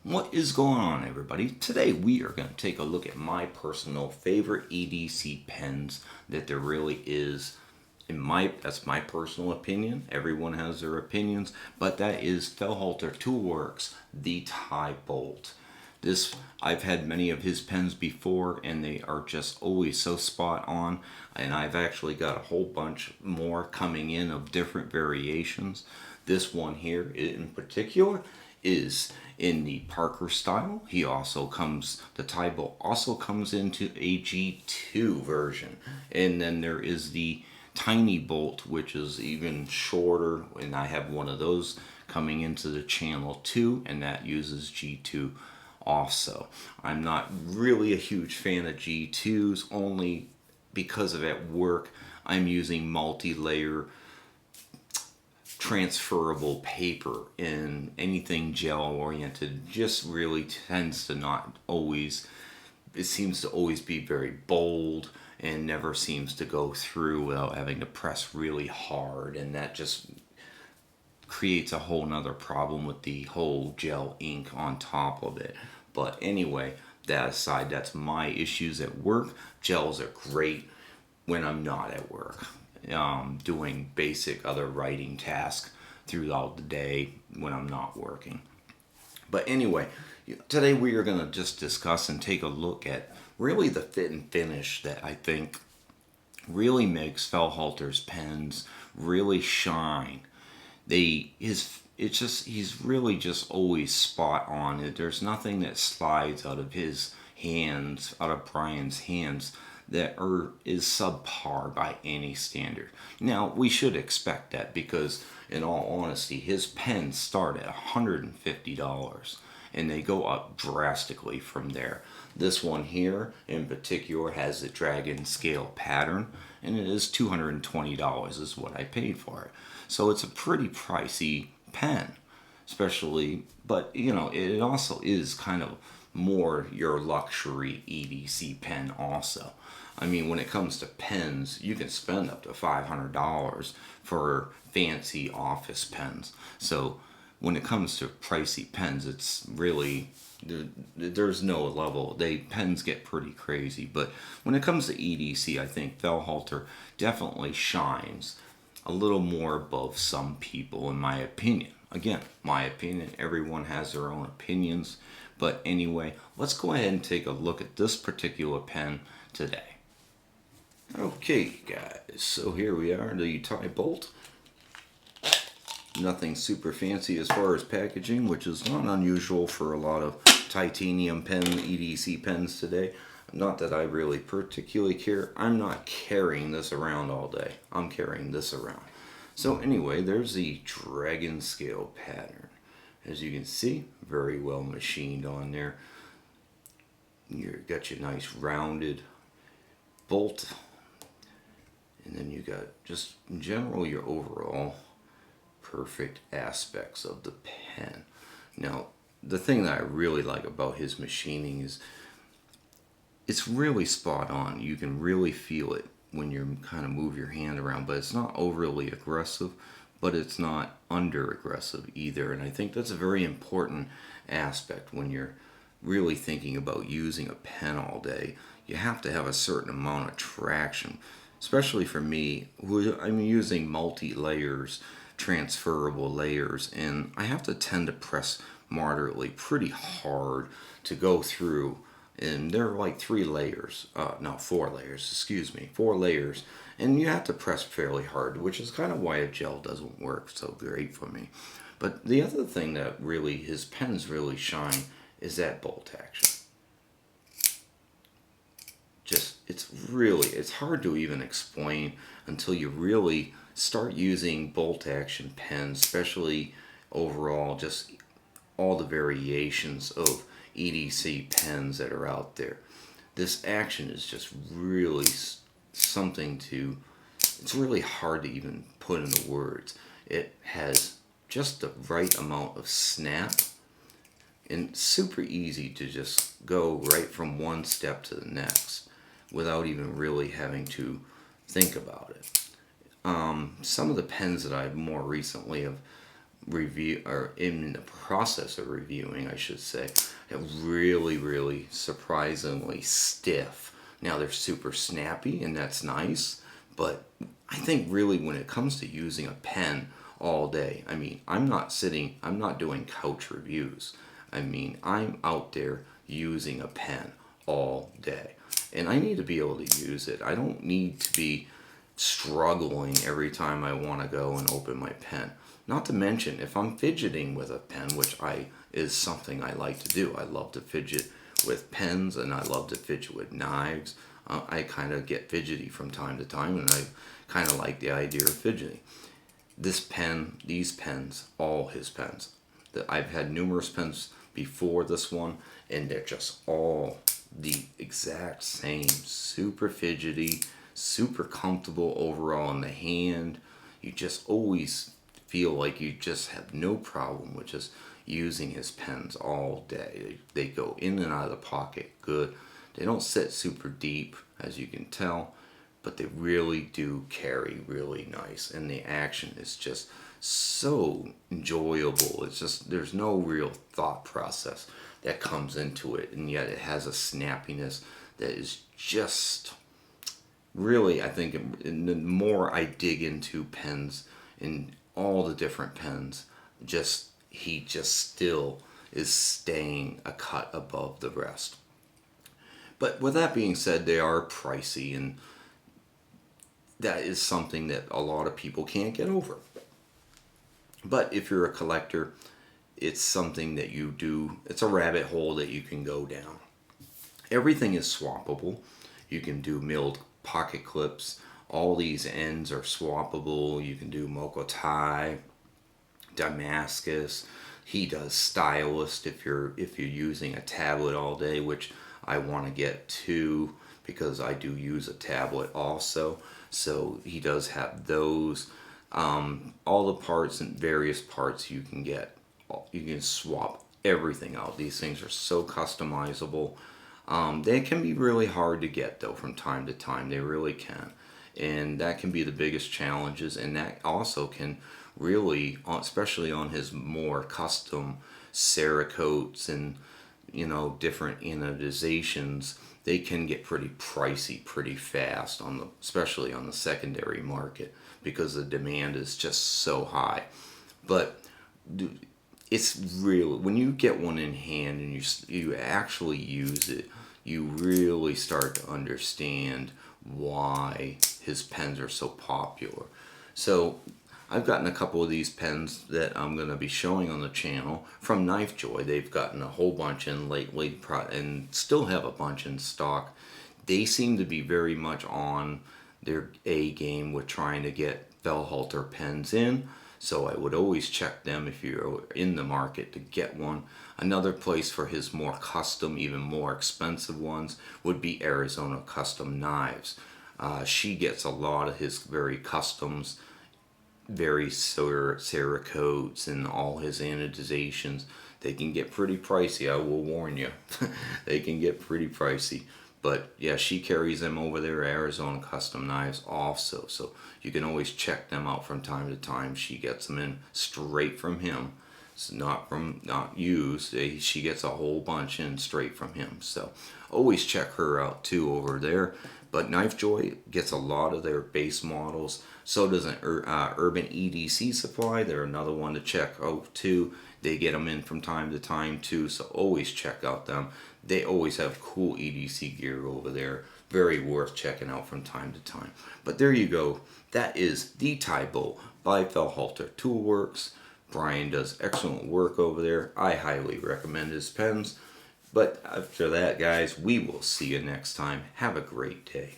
What is going on, everybody? Today we are going to take a look at my personal favorite EDC pens that there really is. That's my personal opinion. Everyone has their opinions, but that is Fellhoelter Torx, the TiBolt. I've had many of his pens before, and they are just always so spot on. And I've actually got a whole bunch more coming in of different variations. This one here, in particular, is in the Parker style. The TiBolt also comes into a G2 version, and then there is the tiny bolt, which is even shorter, and I have one of those coming into the channel too, and that uses G2 also. I'm not really a huge fan of G2s, only because of at work I'm using multi-layer transferable paper, and anything gel oriented just really tends to not always, it seems to always be very bold and never seems to go through without having to press really hard, and that just creates a whole nother problem with the whole gel ink on top of it. But anyway, that aside, that's my issues at work. Gels are great when I'm not at work, doing basic other writing tasks throughout the day when I'm not working. But anyway, today we are going to just discuss and take a look at really the fit and finish that I think really makes Fellhoelter's pens really shine. He's really just always spot on. There's nothing that slides out of his hands, out of Brian's hands, is subpar by any standard. Now, we should expect that because, in all honesty, his pens start at $150 and they go up drastically from there. This one here in particular has a dragon scale pattern, and it is $220 is what I paid for it. So it's a pretty pricey pen, especially, but it also is kind of more your luxury EDC pen also. I mean, when it comes to pens, you can spend up to $500 for fancy office pens. So when it comes to pricey pens, it's really, there's no level. Pens get pretty crazy. But when it comes to EDC, I think Fellhoelter definitely shines a little more above some people, in my opinion. Again, my opinion. Everyone has their own opinions. But anyway, let's go ahead and take a look at this particular pen today. Okay, guys, so here we are, the TiBolt. Nothing super fancy as far as packaging, which is not unusual for a lot of titanium pen EDC pens today. Not that I really particularly care. I'm not carrying this around all day. I'm carrying this around. So anyway, there's the dragon scale pattern. As you can see, very well machined on there. You've got your nice rounded bolt. And then you got just in general your overall perfect aspects of the pen. Now, the thing that I really like about his machining is it's really spot on. You can really feel it when you kind of move your hand around, but it's not overly aggressive, but it's not under aggressive either. And I think that's a very important aspect when you're really thinking about using a pen all day. You have to have a certain amount of traction, especially for me, who I'm using multi-layers, transferable layers, and I have to tend to press moderately pretty hard to go through. And there are like 4 layers, excuse me, 4 layers, and you have to press fairly hard, which is kind of why a gel doesn't work so great for me. But the other thing that really his pens really shine is that bolt action. It's hard to even explain until you really start using bolt action pens, especially overall, just all the variations of EDC pens that are out there. This action is just really something it's really hard to even put into words. It has just the right amount of snap, and super easy to just go right from one step to the next without even really having to think about it. Some of the pens that I've more recently have review, or in the process of reviewing, I should say, really surprisingly stiff. Now they're super snappy, and that's nice, but I think really when it comes to using a pen all day, I mean, I'm not doing couch reviews. I mean, I'm out there using a pen all day, and I need to be able to use it. I don't need to be struggling every time I want to go and open my pen. Not to mention, if I'm fidgeting with a pen, which is something I like to do. I love to fidget with pens, and I love to fidget with knives. I kind of get fidgety from time to time, and I kind of like the idea of fidgeting. This pen, these pens, all his pens. I've had numerous pens before this one, and they're just all the exact same. Super fidgety, super comfortable overall in the hand. You just always feel like you just have no problem with just using his pens all day. They go in and out of the pocket good. They don't sit super deep, as you can tell, but they really do carry really nice, and the action is just so enjoyable. It's just, there's no real thought process that comes into it, and yet it has a snappiness that is just really, I think, the more I dig into pens and all the different pens, he just still is staying a cut above the rest. But with that being said, they are pricey, and that is something that a lot of people can't get over. But if you're a collector, it's something that you do, it's a rabbit hole that you can go down. Everything is swappable. You can do milled pocket clips. All these ends are swappable. You can do Mokotai, Damascus. He does stylist if you're using a tablet all day, which I want to get to because I do use a tablet also. So he does have those. All the parts and various parts you can get. You can swap everything out. These things are so customizable. They can be really hard to get though from time to time. They really can. And that can be the biggest challenges, and that also can really, especially on his more custom Cerakotes and different anodizations, they can get pretty pricey pretty fast especially on the secondary market, because the demand is just so high. But it's really, when you get one in hand and you actually use it, you really start to understand why his pens are so popular. So I've gotten a couple of these pens that I'm going to be showing on the channel from Knife Joy. They've gotten a whole bunch in lately and still have a bunch in stock. They seem to be very much on their A game with trying to get Fellhoelter pens in. So I would always check them if you're in the market to get one. Another place for his more custom, even more expensive ones would be Arizona Custom Knives. She gets a lot of his very customs, very Cerakotes, and all his anodizations. They can get pretty pricey, I will warn you. They can get pretty pricey. But yeah, she carries them over there, Arizona Custom Knives also. So you can always check them out from time to time. She gets them in straight from him. It's not used. She gets a whole bunch in straight from him. So always check her out too over there. But Knife Joy gets a lot of their base models. So does an Urban EDC Supply. They're another one to check out too. They get them in from time to time too. So always check out them. They always have cool EDC gear over there. Very worth checking out from time to time. But there you go. That is the TiBolt by Fellhoelter Toolworks. Brian does excellent work over there. I highly recommend his pens. But after that, guys, we will see you next time. Have a great day.